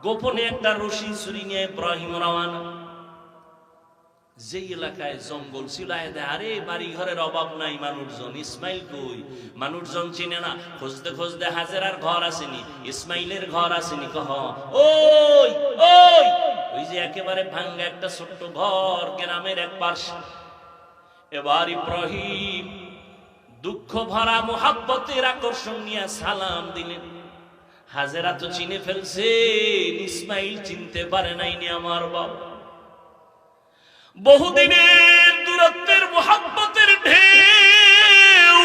গোপনে একটা রশি ছুরি নিয়ে ইব্রাহিম রওয়ানা। যে এলাকায় জঙ্গল ছিল, আরে বাড়ি ঘরের অভাব নাই, মানুষজন, ইসমাইল কই? মানুষজন চিনে না। খুঁজতে খুঁজতে হাজেরার ঘর আসেনি, ইসমাইলের ঘর আসেনি। কহ ওই ওই ওই যে একেবারে ভাঙ্গা একটা ছোট্ট ঘর গ্রামের এক পাশে। এবার ইব্রাহিম দুঃখ ভরা মোহাব্বতের আকর্ষণ নিয়ে সালাম দিলেন। হাজেরা তো চিনে ফেলছে, ইসমাইল চিনতে পারে নাইনি আমার বাবা। বহুদিনের দূরত্বের মোহাব্বতের ঢেউ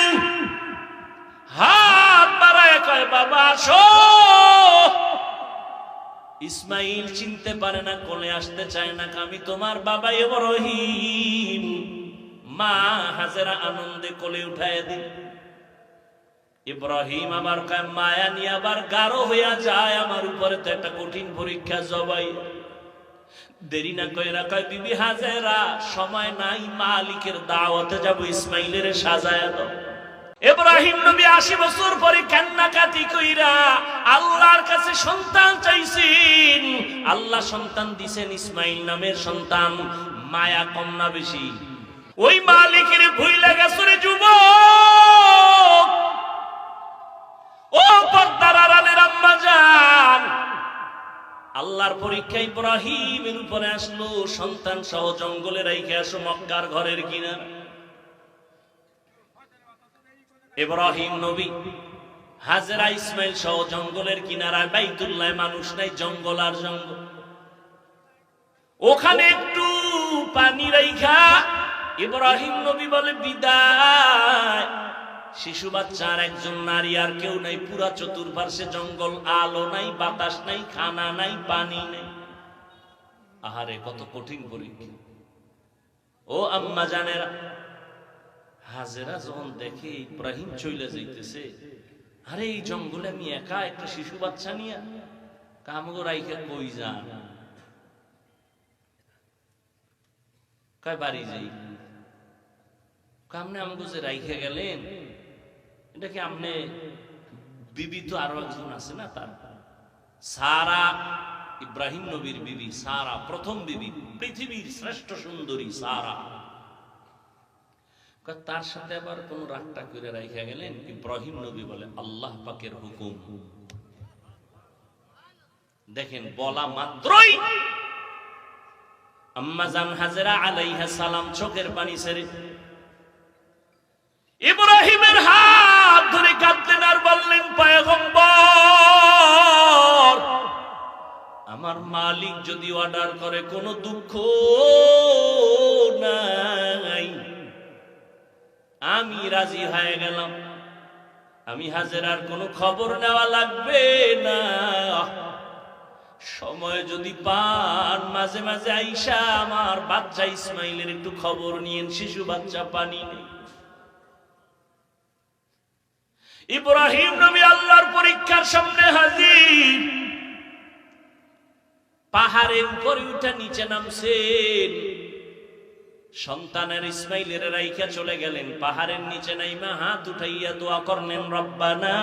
হাত বাড়ায় কয় বাবা আসো। ইসমাইল চিনতে পারে না, কোলে আসতে চায় না। আমি তোমার বাবা ইব্রাহিম। মা হাজেরা আনন্দে কোলে উঠায় দিন। ইব্রাহিম আবার কয় মায়া নিয়ে আবার গাঢ় হইয়া যায় আমার উপরে, তো একটা কঠিন পরীক্ষা জবাই। দেরি না কইরা কয় বিবি হাজেরা সময় নাই, মালিকের দাওয়াতে যাব, ইসমাইলের সাজায়া দাও। ইব্রাহিম নবী 80 বছর পরে কান্নাকাটি কইরা আল্লাহর কাছে সন্তান চাইছেন। আল্লাহ সন্তান দিছেন, ইসমাইল নামের সন্তান। মায়া কম না বেশি? ওই মালিকের ভুইলা গেছে রে যুবক। ও পর্দার আড়ালের আম্মা জান, আল্লাহর পরীক্ষা ইব্রাহিমের উপরে আসলো। সন্তান সহ জঙ্গলে রাইখে আসো মক্কার ঘরের কিনারা। ইব্রাহিম নবী হাজেরা ইসমাইল সহ জঙ্গলের কিনারায়, বাইতুল্লাহ মানুষ নাই, জঙ্গল আর জঙ্গল। ওখানে একটু পানি রাইখা ইব্রাহিম নবী বলে বিদায়। শিশু বাচ্চার একজন নারী আর কেউ নাই, পুরা চতুর্পার্শ্বে জঙ্গল, আলো নাই, বাতাস নাই, খানা নাই, পানি নাই। আহারে কত কঠিন পরীক্ষা। ও আম্মা জানেরা, হাজেরা যখন দেখে ইব্রাহিম চলে যাইতেছে, আরে এই জঙ্গলে আমি একা একটা শিশু বাচ্চা নিয়ে কামগো রাইখা কই যান? কয় বাড়ি যাই। কামনে আমগো যে রাইখা গেলেন, এটা কি আমনে বিবি তো আরো একজন আছে না, তার সারা, ইব্রাহিম নবীর বিবি সারা, প্রথম বিবি, পৃথিবীর শ্রেষ্ঠ সুন্দরী সারা। তার সাথে আবার কোন রাগটা করে রাইখা গেলেন? ইব্রাহিম নবী বলে আল্লাহ পাকের হুকুম। দেখেন বলা মাত্রই আম্মা জান হাজেরা আলাইহিস সালাম চোখের পানি ছেড়ে ইব্রাহিমের হাত ধরে কাঁদলেন আর বললেন পয়গম্বর, আমার মালিক যদি অর্ডার করে কোনো দুঃখ নাই, আমি রাজি হয়ে গেলাম। আমি হাজেরার কোনো খবর নেওয়া লাগবে না। সময় যদি পান মাঝে মাঝে আইসা আমার বাচ্চা ইসমাইলের একটু খবর নিয়েন, শিশু বাচ্চা পানি নেই। ইব্রাহিম নবী আল্লাহর পরীক্ষার সামনে হাজির। পাহাড়ের উপরে উঠে নিচে নামছেন, সন্তানের ইসমাইলের রাইখা চলে গেলেন। পাহাড়ের নিচে নাইমা হাত উঠাইয়া দোয়া করলেন, রব্বানা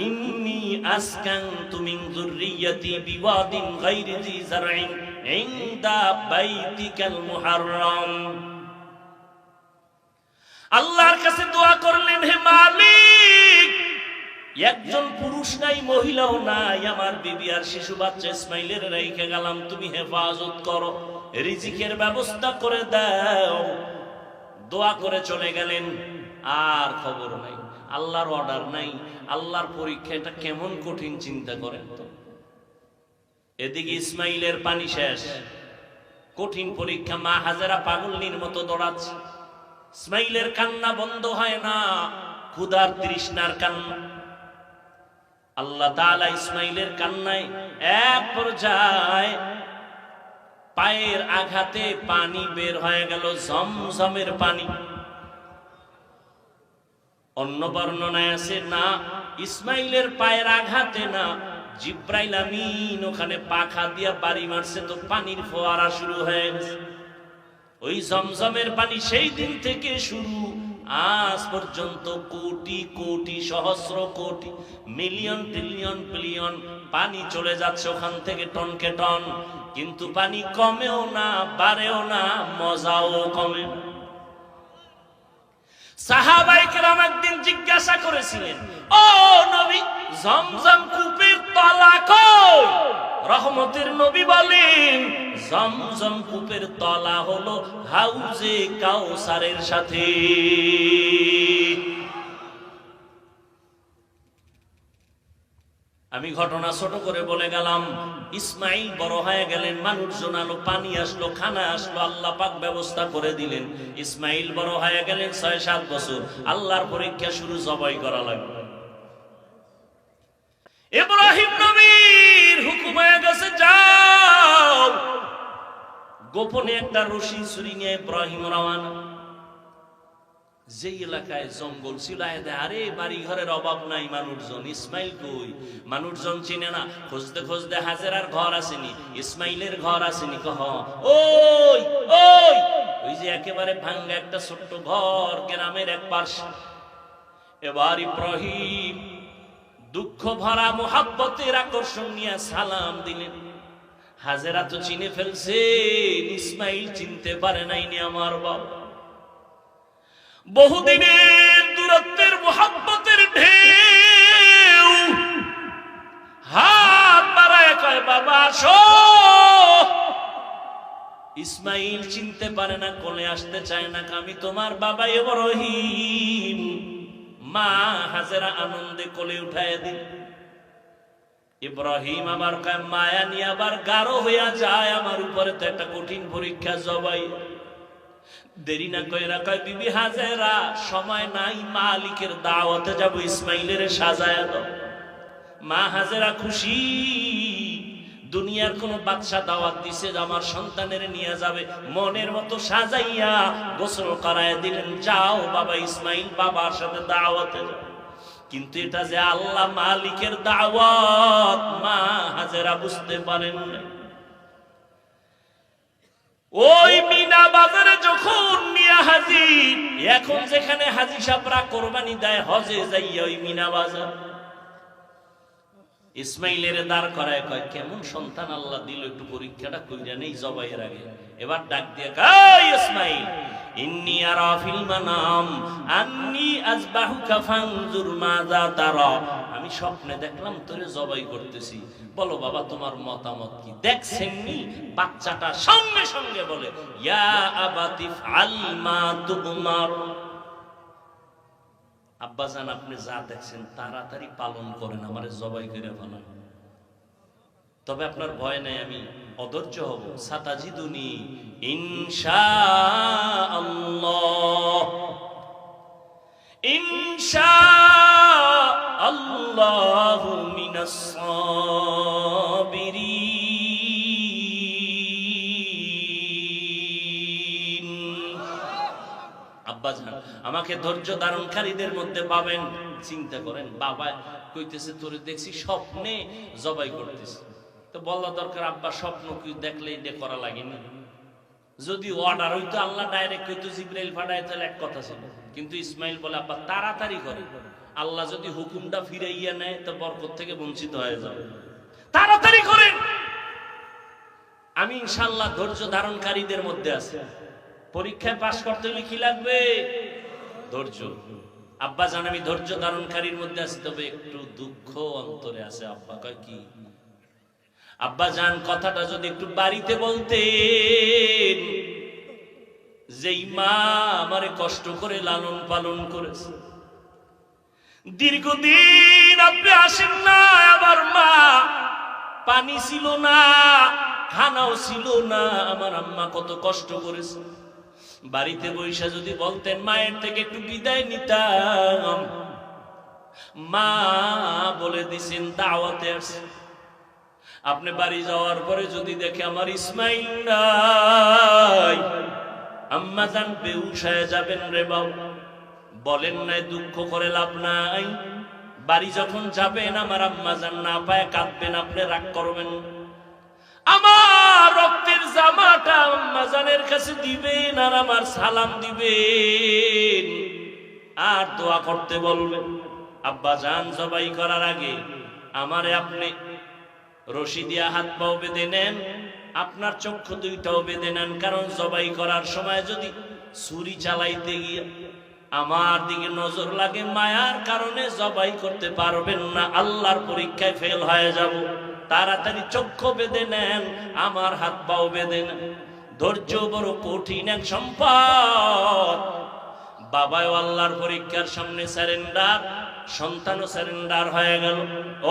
ইন্নী আসকানতু মিন যুররিয়াতি বিওয়াদিন গায়রি যি যারইন ইনদা বাইতিকাল মুহাররম। আল্লাহর কাছে দোয়া করলেন, হে মালিক, একজন পুরুষ নাই, মহিলাও নাই, আমার বিবি আর শিশু বাচ্চা ইসমাইলের রাইখা গেলাম, তুমি হেফাজত করো, রিজিকের ব্যবস্থা করে দাও। দোয়া করে চলে গেলেন, আর খবর নাই, আল্লাহর অর্ডার নাই, আল্লাহর পরীক্ষা। এটা কেমন কঠিন চিন্তা করেন তো। এদিকে ইসমাইলের পানি শেষ, কঠিন পরীক্ষা। মা হাজেরা পাগলনির মতো দৌড়াচ্ছে, ইসমাইলের কান্না বন্ধ হয় না, ক্ষুধার তৃষ্ণার কান্না। আল্লাহ তাআলা ইসমাইলের কান্নায় এক পর্যায়ে পায়ের আঘাতে পানি বের হয়ে গেল, জমজমের পানি। অন্য বর্ণনায় আছে না, ইসমাইলের পায়ের আঘাতে না, জিব্রাইল আমিন ওখানে পাখা দিয়া বাড়ি মারছে, তো পানির ফোয়ারা শুরু হয়ে গেছে। ওই জমজমের পানি সেই দিন থেকে শুরু আজ পর্যন্ত কোটি কোটি সহস্র কোটি মিলিয়ন ট্রিলিয়ন বিলিয়ন পানি চলে যাচ্ছে ওখান থেকে টনকে টন, কিন্তু পানি কমেও না বাড়েও না, মজাও কমে না। সাহাবায়ে কেরাম একদিন জিজ্ঞাসা করেছিলেন, ও নবী, জমজম কূপের তলা কই? রহমতের নবী বলেন, জমজম কূপের তলা হলো হাউজে কাউসারের সাথে। আমি ঘটনা ছোট করে বলে গেলাম। ইসমাইল বড় হয়ে গেলেন, মানুষজন আলো, পানি আসলো, খানা আসলো, আল্লাহ পাক ব্যবস্থা করে দিলেন। ইসমাইল বড় হয়ে গেলেন ৬-৭ বছর, আল্লাহর পরীক্ষা শুরু, জবাই করা লাগলো। ইব্রাহিম নবীর হুকুম হয়ে গেছে, যাও। গোপনে একটা রশি ছুরি নিয়ে ইব্রাহিম রওয়ানা। যে এলাকায় জঙ্গল ছিল, আরে বাড়ি ঘরের অভাব নাই, মানুষজন, ইসমাইল কই? মানুষজন চিনে না। খুঁজতে খুঁজতে হাজেরার ঘর আসেনি, ইসমাইলের ঘর আসেনি। কহ, ওই ওই ওই যে একেবারে ভাঙ্গা একটা ছোট্ট ঘর গ্রামের এক পাশে। এবার ইব্রাহিম দুঃখ ভরা মোহাব্বতের আকর্ষণ নিয়ে সালাম দিলেন। হাজেরা তো চিনে ফেলছে, ইসমাইল চিনতে পারে নাইনি আমার বাবা। বহুদিনের দূরত্বের মোহাব্বতের ঢেউ, হাত বাড়ায় কয়, বাবা আসো। ইসমাইল চিনতে পারে না, কোলে আসতে চায় না, আমি তোমার বাবা ইব্রাহিম। মা হাজেরা আনন্দে কোলে উঠায় দিল। ইব্রাহিম আবার কয়, মায়া নিয়ে আবার গাঢ় হইয়া যায় আমার উপরে, তো একটা কঠিন পরীক্ষা, জবাই। দেরি না কইরা কয়, বিবি হাজেরা, সময় নাই, মালিকের দাওয়াতে যাব, ইসমাইলের সাজায়া দাও। মা হাজেরা খুশি, দুনিয়ার কোন বাদশা দাওয়াত দিছে আমার সন্তানের নিয়ে যাবে, মনের মতো সাজাইয়া গোসল করায় দিলেন, যাও বাবা ইসমাইল বাবার সাথে দাওয়াতে যাও। কিন্তু এটা যে আল্লাহ মালিকের দাওয়াত, মা হাজেরা বুঝতে পারেন না। ওই মিনা বাজারে যখন নিয়া হাজির, এখন যেখানে হাজি সাহেবরা কোরবানি দেয় হজে যাইয়া, ওই মিনা বাজার ইসমাইলের দাঁড় করায়, কয়, কেমন সন্তান আল্লাহ দিল, একটু পরীক্ষাটা কইরা নেই জবাইয়ের আগে। এবার ডাক দিয়ে কয়, ইসমাইল, ইন্নী আরা ফিল মানাম আন্নী আযবাহুকা ফানজুর মাযা তারা। আমি স্বপ্নে দেখলাম তোরে জবাই করতেছি, বলো বাবা তোমার মতামত কি? দেখছেননি? বাচ্চাটা সঙ্গে সঙ্গে বলে, ইয়া আবাতি ফাল মা তুমার। আব্বাজান, আপনি যা দেখছেন তাড়াতাড়ি পালন করেন, আমারে জবাই করে ফেলান। তবে আপনার ভয় নাই, আমি অধৈর্য হব। সাতাজিদুনি ইনশাআল্লাহ, ইনশাআল্লাহু মিনাস সাবিরিন। আব্বাজান, আমাকে ধৈর্য ধারণকারীদের মধ্যে পাবেন। চিন্তা করেন, বাবা কইতেছে তোরে দেখছি স্বপ্নে জবাই করতেছে, তো বলা দরকার, আব্বা স্বপ্ন কি দেখলে এটা করা লাগেনি? যদি অর্ডার হইতো, আল্লাহ ডাইরেক্ট কইতো জিবরাইল পাঠায়, তাহলে এক কথা ছিল। কিন্তু ইসমাইল বলে, আব্বা তাড়াতাড়ি করে, আল্লাহ যদি হুকুমটা ফিরাইয়া নেয় তো বরকত থেকে বঞ্চিত হয়ে যাবে, তাড়াতাড়ি করেন। আমি ইনশাআল্লাহ ধৈর্য ধারণকারীদের মধ্যে আছি। পরীক্ষায় পাশ করতে হলে কি লাগবে? ধৈর্য। আব্বা জান, আমি ধৈর্য ধারণকারীর মধ্যে আছি, তবে একটু দুঃখ অন্তরে আছে। আব্বা কয়, কি? আব্বা জান, কথাটা যদি একটু বাড়িতে বলতেন, যেই মা আমারে কষ্ট করে লালন পালন করেছে, দীর্ঘদিন আপনি আসেন না, আবার মা পানি ছিল না, খানাও ছিল না, আমার আম্মা কত কষ্ট করেছে। বাড়িতে বৈশা যদি বলতেন, মায়ের থেকে একটু বিদায় নিতাম। মা বলে দিছেন দাওয়াতে আসছে। আপনি বাড়ি যাওয়ার পরে যদি দেখে আমার ইসমাইল নাই, আম্মা জান বেহুশ হয়ে যাবেন রে বাবা। বলেন নাই, দুঃখ করে লাভ নাই। বাড়ি যখন যাবেন, আমার আম্মা জান না পায় কাঁদবেন, আপনি রাগ করবেন। আমার রক্তের জামাটা আম্মা জানের কাছে দিবেন, আর আমার সালাম দিবেন। আর দোয়া করতে বলবেন। আব্বা জান জবাই করার আগে আমারে আপনি রশি দিয়া হাত পাও বেঁধে নেন, আপনার চক্ষু দুইটাও বেঁধে নেন, কারণ জবাই করার সময় যদি ছুরি চালাইতে গিয়ে আমার দিকে নজর লাগে, মায়ার কারণে জবাই করতে পারবেন না, আল্লাহর পরীক্ষায় ফেল হয়ে যাব। তাড়াতাড়ি চক্ষু বেঁধে নেন, আমার হাত পাও বেঁধে নেন। ধৈর্য বড় কঠিন এক সম্পদ। বাবাও আল্লাহর পরীক্ষার সামনে স্যারেন্ডার, সন্তানও স্যারেন্ডার হয়ে গেল।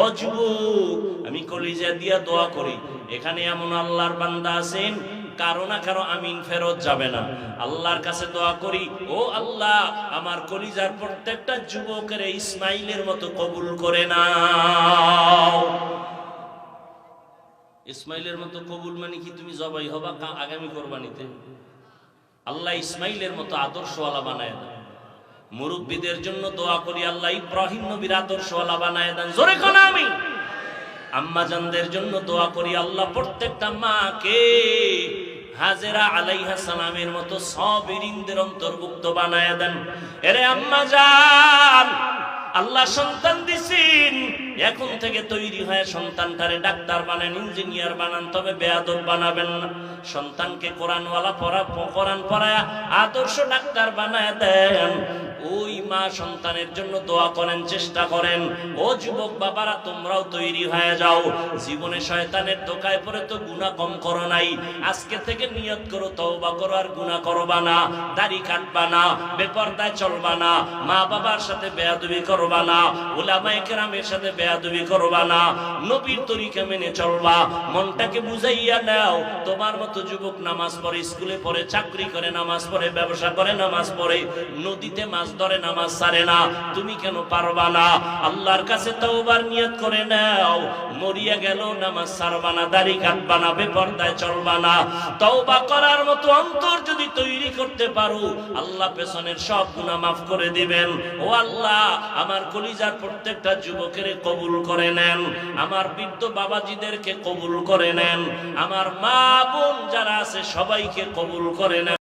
ও যুবক, আমি কলিজা দিয়া দোয়া করি, এখানে এমন আল্লাহর বান্দা আছেন কারো না কারো আমিন ফেরত যাবে না। আল্লাহর কাছে দোয়া করি, ও আল্লাহ, আমার কলিজার প্রত্যেকটা যুবকের ইসমাইলের মতো কবুল করে নাও। ইসমাইলের মতো কবুল মানে কি তুমি জবাই হবা আগামী কোরবানিতে? আল্লাহ ইসমাইলের মতো আদর্শওয়ালা বানায় দেন। মুরব্বীদের জন্য দোয়া করি, আল্লাহ ইব্রাহিম নবীর আদর্শওয়ালা বানায় দেন। জোরে কোন আমিন। আম্মা জানদের জন্য দোয়া করি, আল্লাহ প্রত্যেকটা মাকে হাজেরা আলাইহিস সালামের মতো সাবিরিনদের অন্তর্ভুক্ত বানায় দেন। এরে আম্মা জান, আল্লাহ সন্তান দিছেন, এখন থেকে তৈরি হয়ে সন্তানটারে ডাক্তার বানান, ইঞ্জিনিয়ার বানান, তবে বেয়াদব বানাবেন না। সন্তানকে কোরআনওয়ালা কোরআন পড়ায়া আদর্শ ডাক্তার বানায় দেন। ওই মা সন্তানের জন্য দোয়া করেন, চেষ্টা করেন। ও যুবক বাবারা, তোমরাও তৈরি হয়ে যাও। জীবনে শয়তানের ধোঁকায় পড়ে তো গুনাহ কম করো নাই, আজকে থেকে নিয়ত করো তওবা করো, আর গুনাহ করবা না, দাড়ি কাটবা না, বেপরদায় চলবা না, মা বাবার সাথে বেয়াদবি করবা না, উলামায়ে কেরামের সাথে বেয়াদবি করবা না, নবীর তরিকা মেনে চলবা। মনটাকে বুঝাইয়া নাও। তোমার মতো যুবক নামাজ পড়ে, স্কুলে পড়ে, চাকরি করে নামাজ পড়ে, ব্যবসা করে নামাজ পড়ে, নদীতে মাছ ধরে নামাজ ছাড়ে না, তুমি কেন পারবা না? আল্লাহর কাছে তওবার নিয়ত করে নাও। মরিয়া গেল নামাজ ছাড়বা না, দাড়ি কাটবা না, বেপরদায় চলবা না। তওবা করার মতো অন্তর যদি তৈরি করতে পারো, আল্লাহ পেছনের সব গুনাহ মাফ করে দিবেন। ও আল্লাহ, আমার কলিজার প্রত্যেকটা যুবকের কবুল করে নেন, আমার বৃদ্ধ বাবাজিদেরকে কবুল করে নেন, আমার মা বোন যারা আছে সবাইকে কবুল করে নেন।